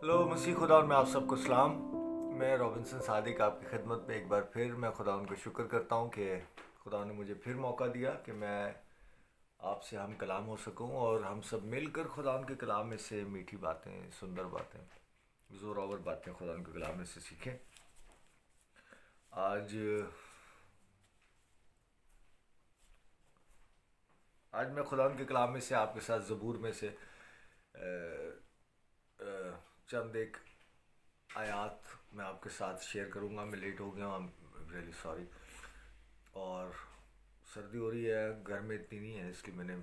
Hello मसीह खुदा में आप सबको सलाम। मैं रॉबिन्सन सादिक आपकी खिदमत में एक बार फिर मैं खुदा उनको शुक्र करता हूँ कि खुदा ने मुझे फिर मौका दिया कि मैं आपसे हम कलाम हो सकूँ और हम सब मिलकर खुदा उनके कलाम में से मीठी बातें, सुंदर बातें, ज़ोरावर बातें खुदा उनके कलाम में से सीखें। आज आज मैं खुदा उनके कलाम में से आपके साथ ज़बूर में से चंद एक आयात मैं आपके साथ शेयर करूँगा। मैं लेट हो गया हूँ, आई एम रियली सॉरी। और सर्दी हो रही है, घर में इतनी नहीं है इसलिए मैंने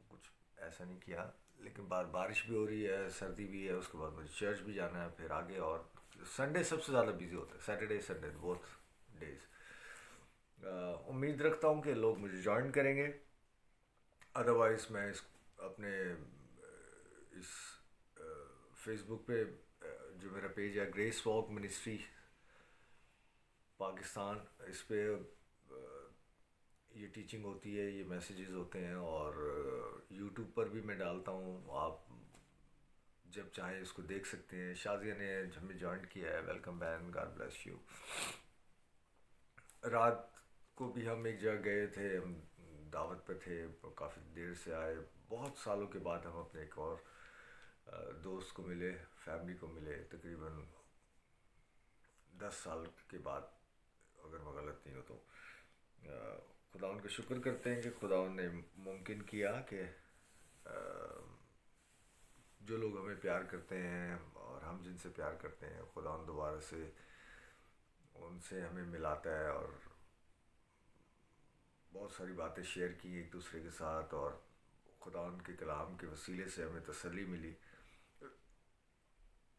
कुछ ऐसा नहीं किया। लेकिन बारिश भी हो रही है, सर्दी भी है, उसके बाद मुझे चर्च भी जाना है फिर आगे। और संडे सबसे ज़्यादा बिजी होता है, सैटरडे संडे बोथ डेज। उम्मीद रखता हूँ कि लोग मुझे ज्वाइन करेंगे। अदरवाइज़ मैं इस अपने इस फेसबुक पे जो मेरा पेज है ग्रेस वॉक मिनिस्ट्री पाकिस्तान, इस पे ये टीचिंग होती है, ये मैसेजेस होते हैं। और यूट्यूब पर भी मैं डालता हूँ, आप जब चाहें इसको देख सकते हैं। शाजिया ने हमें ज्वाइन किया है, welcome ban, God bless you. रात को भी हम एक जगह गए थे, हम दावत पे थे, काफ़ी देर से आए। बहुत सालों के बाद हम अपने एक और दोस्त को मिले, फैमिली को मिले, तकरीबन 10 साल के बाद, अगर मैं गलत नहीं हो तो। खुदा उनका शुक्र करते हैं कि खुदा ने मुमकिन किया कि जो लोग हमें प्यार करते हैं और हम जिनसे प्यार करते हैं, खुदा उन दोबारा से उनसे हमें मिलाता है और बहुत सारी बातें शेयर की एक दूसरे के साथ। और खुदा उनके कलाम के वसीले से हमें तसल्ली मिली।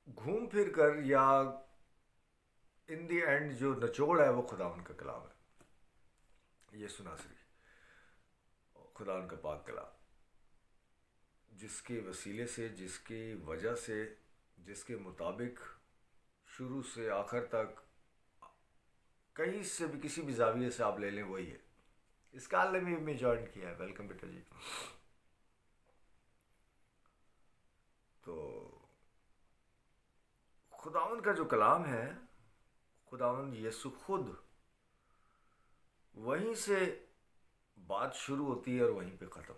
घूम फिर कर या इन दी एंड जो निचोड़ है वो खुदा उनका कलाम है, ये सुनासरी खुदा उनका पाक कलाम, जिसके वसीले से, जिसकी वजह से, जिसके मुताबिक शुरू से आखिर तक कहीं से भी किसी भी जाविये से आप ले लें वही है। इस काल ने भी हमें ज्वाइन किया है, वेलकम बेटा जी। तो खुदावन का जो कलाम है, खुदावन यीशु खुद वहीं से बात शुरू होती है और वहीं पे ख़त्म,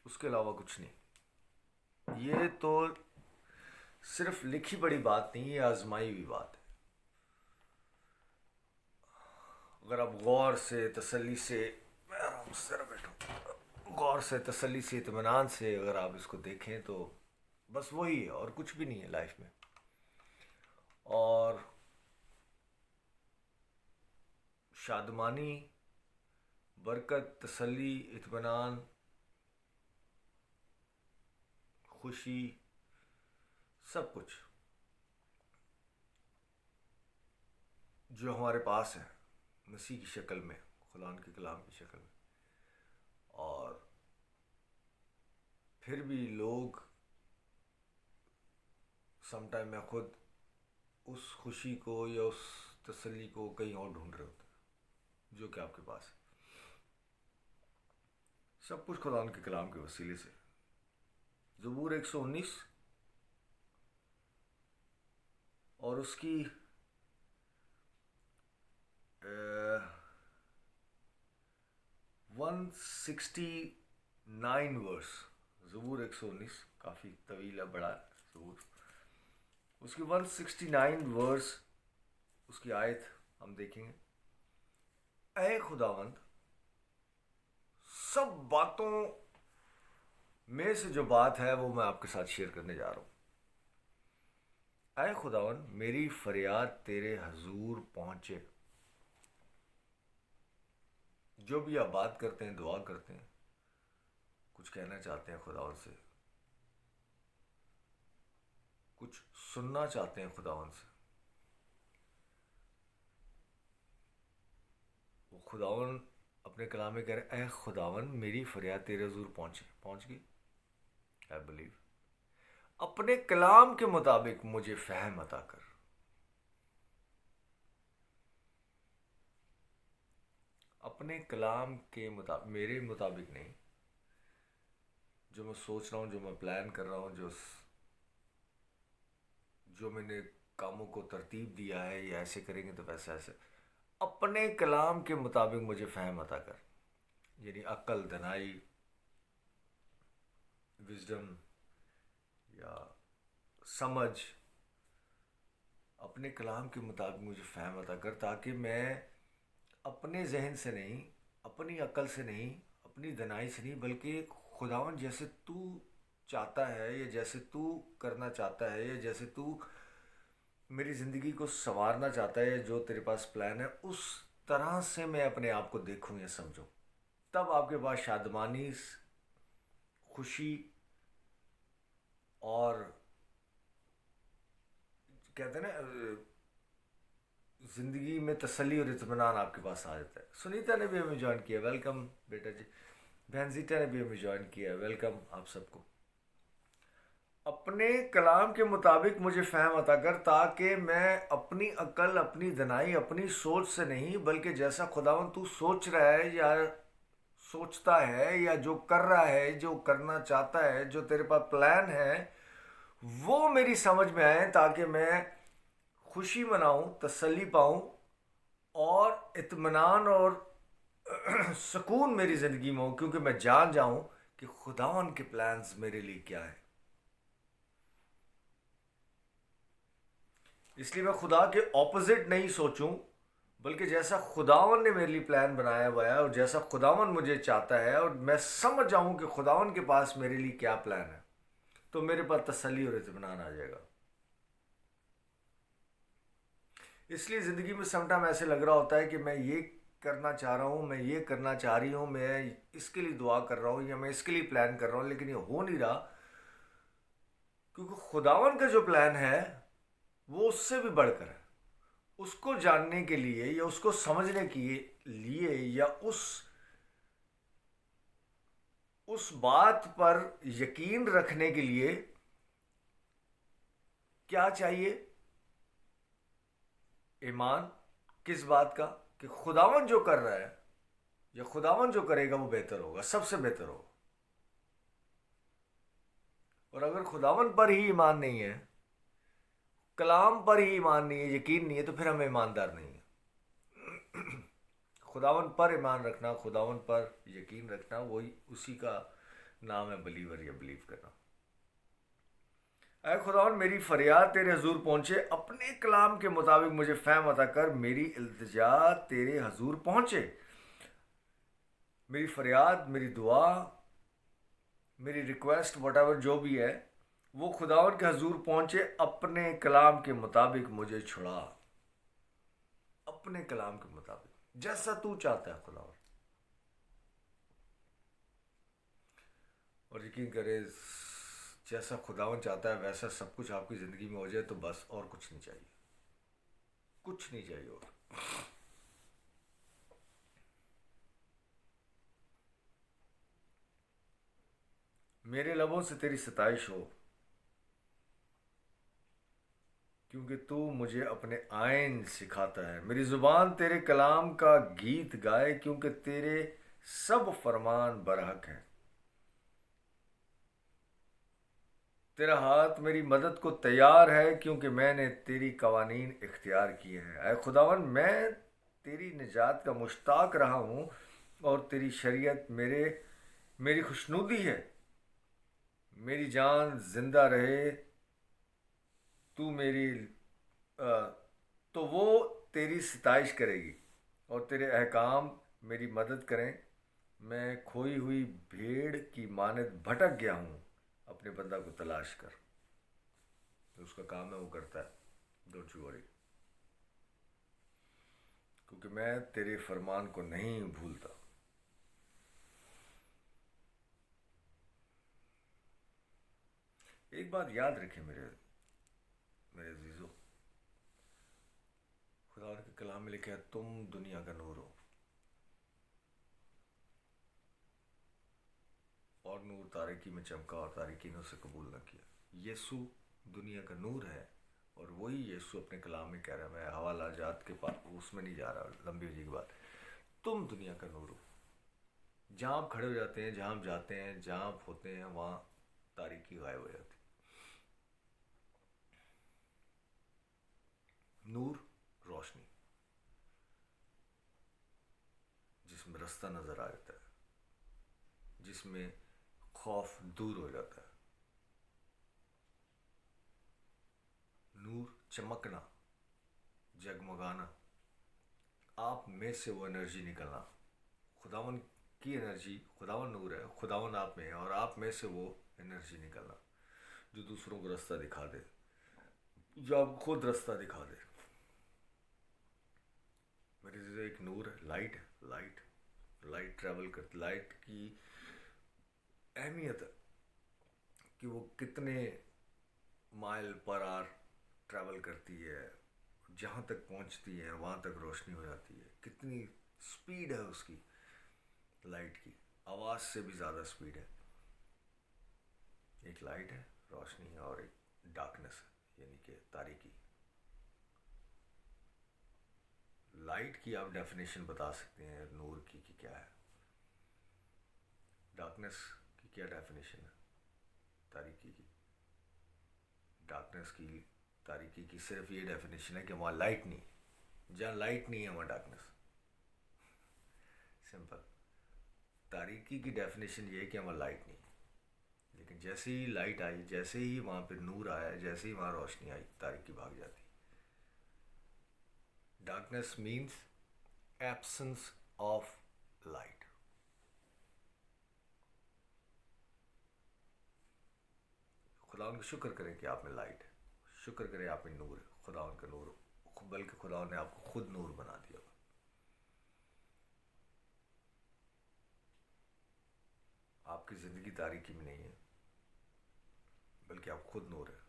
उसके अलावा कुछ नहीं। ये तो सिर्फ लिखी पड़ी बात नहीं, ये आजमाई हुई बात है। अगर आप गौर से, तसल्ली से, मैं आराम से बैठूं, गौर से, तसल्ली से, इत्मीनान से अगर आप इसको देखें तो बस वही है और कुछ भी नहीं है लाइफ में। और शादमानी, बरकत, तसल्ली, इत्मीनान, खुशी, सब कुछ जो हमारे पास है मसीह की शक्ल में, खुदा के कलाम की शक्ल में। और फिर भी लोग समटाइम मैं खुद उस खुशी को या उस तसल्ली को कहीं और ढूंढ रहे होते हैं जो कि आपके पास है। सब कुछ खुदा के कलाम के वसीले से। ज़बूर 119 और उसकी 169 वर्स। ज़बूर 119 काफ़ी तवील है, बड़ा ज़बूर। उसकी 169 वर्स, उसकी आयत हम देखेंगे। ऐ खुदावंद, सब बातों में से जो बात है वो मैं आपके साथ शेयर करने जा रहा हूँ। ऐ खुदावंद, मेरी फरियाद तेरे हजूर पहुँचे। जो भी आप बात करते हैं, दुआ करते हैं, कुछ कहना चाहते हैं खुदावंद से, कुछ सुनना चाहते हैं खुदावंद से, वो खुदावंद अपने कलाम में कह रहे हैं, ऐ खुदावंद मेरी फरियाद तेरे हजूर पहुँचे। पहुँच गई, आई बिलीव। अपने कलाम के मुताबिक मुझे फहम अता कर। अपने कलाम के मुताबिक, मेरे मुताबिक नहीं। जो मैं सोच रहा हूँ, जो मैं प्लान कर रहा हूँ, जो جو میں نے کاموں کو ترتیب دیا ہے، یا ایسے کریں گے تو ویسا ایسے، اپنے کلام کے مطابق مجھے فہم عطا کر، یعنی عقل، دانائی، وزڈم یا سمجھ، اپنے کلام کے مطابق مجھے فہم عطا کر، تاکہ میں اپنے ذہن سے نہیں، اپنی عقل سے نہیں، اپنی دانائی سے نہیں، بلکہ خداوند جیسے تو چاہتا ہے، یا جیسے تو کرنا چاہتا ہے، یا جیسے تو میری زندگی کو سنوارنا چاہتا ہے، جو تیرے پاس پلان ہے، اس طرح سے میں اپنے آپ کو دیکھوں یا سمجھوں، تب آپ کے پاس شادمانی، خوشی اور کہتے ہیں نا زندگی میں تسلی اور اطمینان آپ کے پاس آ جاتا ہے۔ سنیتا نے بھی ہمیں جوائن کیا، ویلکم بیٹا جی۔ بہن زیٹا نے بھی ہمیں جوائن کیا، ویلکم آپ سب کو۔ اپنے کلام کے مطابق مجھے فہم عطا کر، تاکہ میں اپنی عقل، اپنی دانائی، اپنی سوچ سے نہیں، بلکہ جیسا خداوند تو سوچ رہا ہے، یا سوچتا ہے، یا جو کر رہا ہے، جو کرنا چاہتا ہے، جو تیرے پاس پلان ہے، وہ میری سمجھ میں آئے، تاکہ میں خوشی مناؤں، تسلی پاؤں، اور اطمینان اور سکون میری زندگی میں ہو، کیونکہ میں جان جاؤں کہ خداوند کے پلانز میرے لیے کیا ہے۔ اس لیے میں خدا کے اپوزٹ نہیں سوچوں، بلکہ جیسا خداوند نے میرے لیے پلان بنایا ہوا ہے، اور جیسا خداوند مجھے چاہتا ہے، اور میں سمجھ جاؤں کہ خداوند کے پاس میرے لیے کیا پلان ہے، تو میرے پاس تسلی اور اطمینان آ جائے گا۔ اس لیے زندگی میں سم ٹائم ایسے لگ رہا ہوتا ہے کہ میں یہ کرنا چاہ رہا ہوں، میں یہ کرنا چاہ رہی ہوں، میں اس کے لیے دعا کر رہا ہوں، یا میں اس کے لیے پلان کر رہا ہوں، لیکن یہ ہو نہیں رہا، کیونکہ خداوند کا جو پلان ہے وہ اس سے بھی بڑھ کر ہے۔ اس کو جاننے کے لیے، یا اس کو سمجھنے کے لیے، یا اس بات پر یقین رکھنے کے لیے کیا چاہیے؟ ایمان۔ کس بات کا؟ کہ خداوند جو کر رہا ہے، یا خداوند جو کرے گا وہ بہتر ہوگا، سب سے بہتر ہوگا۔ اور اگر خداوند پر ہی ایمان نہیں ہے، کلام پر ہی ایمان نہیں ہے، یقین نہیں ہے، تو پھر ہم ایماندار نہیں ہیں۔ خداوند پر ایمان رکھنا، خداوند پر یقین رکھنا، وہی اسی کا نام ہے بلیور یا بلیو کرنا۔ اے خداوند، میری فریاد تیرے حضور پہنچے، اپنے کلام کے مطابق مجھے فہم عطا کر، میری التجا تیرے حضور پہنچے۔ میری فریاد، میری دعا، میری ریکویسٹ، واٹ ایور جو بھی ہے، وہ خداوند کے حضور پہنچے، اپنے کلام کے مطابق مجھے چھڑا، اپنے کلام کے مطابق جیسا تو چاہتا ہے خداوند۔ اور یقین کرے، جیسا خداوند چاہتا ہے ویسا سب کچھ آپ کی زندگی میں ہو جائے تو بس، اور کچھ نہیں چاہیے، کچھ نہیں چاہیے اور۔ میرے لبوں سے تیری ستائش ہو، کیونکہ تو مجھے اپنے آئین سکھاتا ہے۔ میری زبان تیرے کلام کا گیت گائے، کیونکہ تیرے سب فرمان برحق ہیں۔ تیرا ہاتھ میری مدد کو تیار ہے، کیونکہ میں نے تیری قوانین اختیار کیے ہیں۔ اے خداوند، میں تیری نجات کا مشتاق رہا ہوں، اور تیری شریعت میری خوشنودی ہے۔ میری جان زندہ رہے تو وہ تیری ستائش کرے گی، اور تیرے احکام میری مدد کریں۔ میں کھوئی ہوئی بھیڑ کی مانند بھٹک گیا ہوں، اپنے بندہ کو تلاش کر۔ اس کا کام ہے، وہ کرتا ہے، ڈونٹ یو وری، کیونکہ میں تیرے فرمان کو نہیں بھولتا۔ ایک بات یاد رکھیں میرے عزیزو، خدا کے کلام میں لکھا ہے تم دنیا کا نور ہو، اور نور تاریکی میں چمکا، اور تاریکی نے اسے قبول نہ کیا۔ یسوع دنیا کا نور ہے، اور وہی یسوع اپنے کلام میں کہہ رہا ہے، میں حوالہ جات کے پاس اس میں نہیں جا رہا، لمبی ہو جائے گی بات۔ تم دنیا کا نور ہو۔ جہاں آپ کھڑے ہو جاتے ہیں، جہاں آپ جاتے ہیں، جہاں آپ ہوتے ہیں، وہاں تاریکی غائب ہو جاتی۔ नूर, रोशनी, जिसमें रास्ता नज़र आ जाता है, जिसमें खौफ दूर हो जाता है। नूर, चमकना, जगमगाना, आप में से वो एनर्जी निकलना। खुदावन की एनर्जी, खुदावन नूर है, खुदावन आप में है, और आप में से वो एनर्जी निकलना जो दूसरों को रास्ता दिखा दे, जो आप खुद रास्ता दिखा दे। मेरे जैसे एक नूर है, लाइट है, लाइट ट्रैवल करती। लाइट की अहमियत है कि वो कितने माइल पर आवर ट्रैवल करती है, जहाँ तक पहुँचती है वहाँ तक रोशनी हो जाती है। कितनी स्पीड है उसकी, लाइट की आवाज़ से भी ज़्यादा स्पीड है। एक लाइट है, रोशनी है, और एक डार्कनेस है, यानी कि तारीकी। लाइट की आप डेफिनेशन बता सकते हैं नूर की कि क्या है, डार्कनेस की क्या डेफिनेशन है, तारीकी की। डार्कनेस की, तारीकी की सिर्फ ये डेफिनेशन है कि वहाँ लाइट नहीं, जहाँ लाइट नहीं है वहाँ डार्कनेस। सिंपल। तारीकी की डेफिनेशन ये है कि वहाँ लाइट नहीं, लेकिन जैसे ही लाइट आई, जैसे ही वहाँ पे नूर आया, जैसे ही वहाँ रोशनी आई, तारीकी भाग जाती। Darkness means absence of light. खुदा उनका शुक्र करें कि आप में लाइट है, शुक्र करें आप में नूर है, खुदा उनका नूर, बल्कि खुदा ने आपको खुद नूर बना दिया। आपकी ज़िंदगी तारीकी में नहीं है, बल्कि आप खुद नूर है।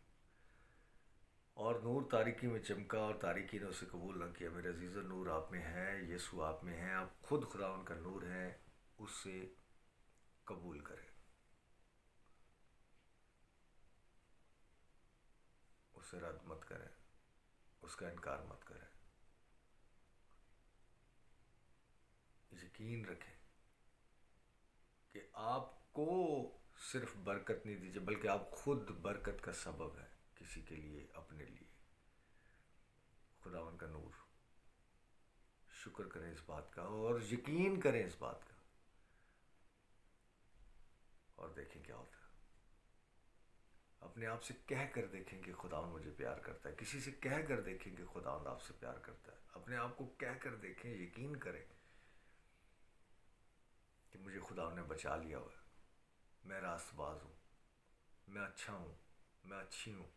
और नूर तारीकी में चमका और तारीकी ने उसे कबूल न किया। मेरे अजीज़, नूर आप में है, यीशु आप में है, आप खुद खुदा उनका नूर है, उससे कबूल करें, उसे रद्द मत करें, उसका इनकार मत करें। यकीन रखें कि आपको सिर्फ बरकत नहीं दीजिए, बल्कि आप खुद बरकत का सबब है किसी के लिए, अपने लिए। खुदावन का नूर, शुक्र करें इस बात का और यकीन करें इस बात का, और देखें क्या होता है। अपने आप से कह कर देखें कि खुदावन मुझे प्यार करता है। किसी से कह कर देखें कि खुदावन आपसे प्यार करता है। अपने आप को कह कर देखें, यकीन करें कि मुझे खुदावन ने बचा लिया हुआ है, मैं रास्तबाज हूँ, मैं अच्छा हूँ, मैं अच्छी हूँ,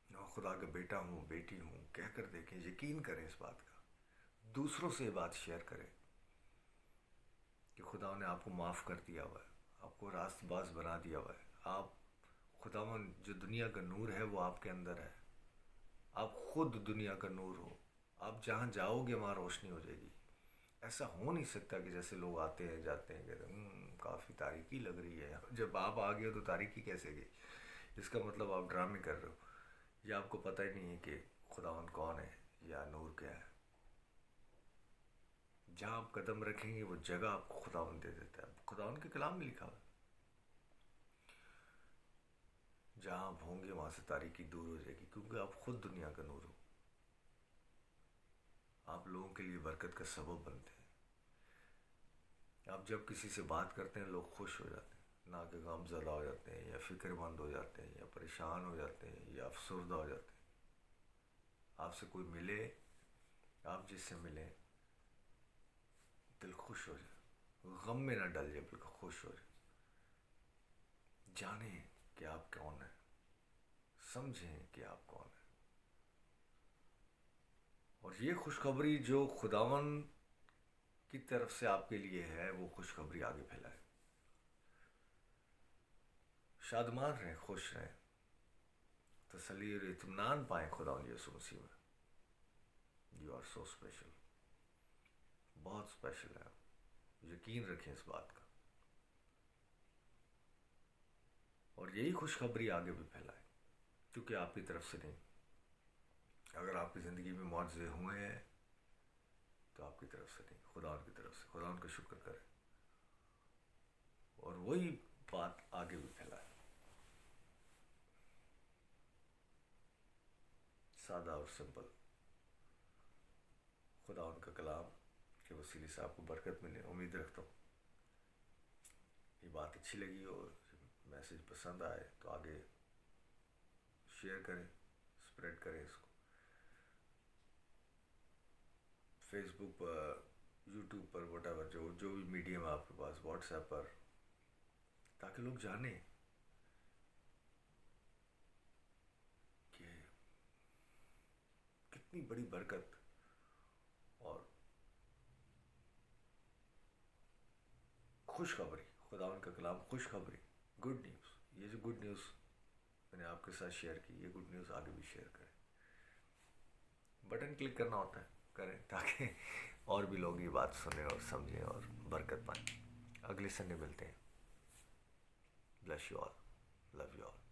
मैं खुदा का बेटा हूँ, बेटी हूँ। कह कर देखें, यकीन करें इस बात का। दूसरों से ये बात शेयर करें कि खुदा ने आपको माफ़ कर दिया हुआ है, आपको रास्तबाज बना दिया हुआ है। आप खुदावन जो दुनिया का नूर है वो आपके अंदर है। आप खुद दुनिया का नूर हो। आप जहाँ जाओगे वहाँ रोशनी हो जाएगी। ऐसा हो नहीं सकता कि जैसे लोग आते हैं जाते हैं, कहते हैं काफ़ी तारीकी लग रही है। जब आप आ गए हो तो तारीकी कैसे गई? इसका मतलब आप ड्रामे कर रहे हो, या आपको पता ही नहीं है कि खुदावन कौन है या नूर क्या है। जहाँ आप कदम रखेंगे वो जगह आपको खुदावन दे देता है। खुदावन के कलाम में लिखा है, जहाँ आप होंगे वहाँ से तारीकी दूर हो जाएगी, क्योंकि आप खुद दुनिया का नूर हो। आप लोगों के लिए बरकत का सबब बनते हैं। आप जब किसी से बात करते हैं लोग खुश हो जाते हैं, ना कि गमज़दा हो जाते हैं या फ़िक्रमंद हो जाते हैं या परेशान हो जाते हैं या अफसरदा हो जाते हैं। आपसे कोई मिले, आप जिससे मिलें, दिल खुश हो जाए, गम में ना डल जाए, बिल्कुल खुश हो जाए। जानें कि आप कौन हैं, समझें कि आप कौन हैं, और ये खुशखबरी जो खुदावन की तरफ से आपके लिए है, वो खुशखबरी आगे फैलाए। शादमान रहें, खुश रहें, तसल्ली और इत्मीनान पाएं खुदावन यीशु मसीह में। यू आर सो स्पेशल, बहुत स्पेशल है। यकीन रखें इस बात का, और यही खुशखबरी आगे भी फैलाए, क्योंकि आपकी तरफ से नहीं। अगर आपकी ज़िंदगी में मुआवजे हुए हैं तो आपकी तरफ से नहीं, खुदा की तरफ से। खुदा उनका शुक्र करें और वही बात आगे भी फैलाए। سادہ اور سمپل. خدا ان کا کلام کے وسیلے سے آپ کو برکت ملے. امید رکھتا ہوں یہ بات اچھی لگی اور میسیج پسند آئے تو آگے شیئر کریں, اسپریڈ کریں اس کو, فیس بک پر, یوٹیوب پر, وٹ ایور جو بھی میڈیم ہے آپ کے پاس, واٹس ایپ پر, تاکہ لوگ جانیں کہ کتنی بڑی برکت اور خوشخبری, خداوند کا کلام خوشخبری, گڈ نیوز. یہ جو گڈ نیوز میں نے آپ کے ساتھ شیئر کی, یہ گڈ نیوز آگے بھی شیئر کریں. بٹن کلک کرنا ہوتا ہے, کریں تاکہ اور بھی لوگ یہ بات سنیں اور سمجھیں اور برکت پائیں. اگلے سنڈے ملتے ہیں. Bless you all, love you all.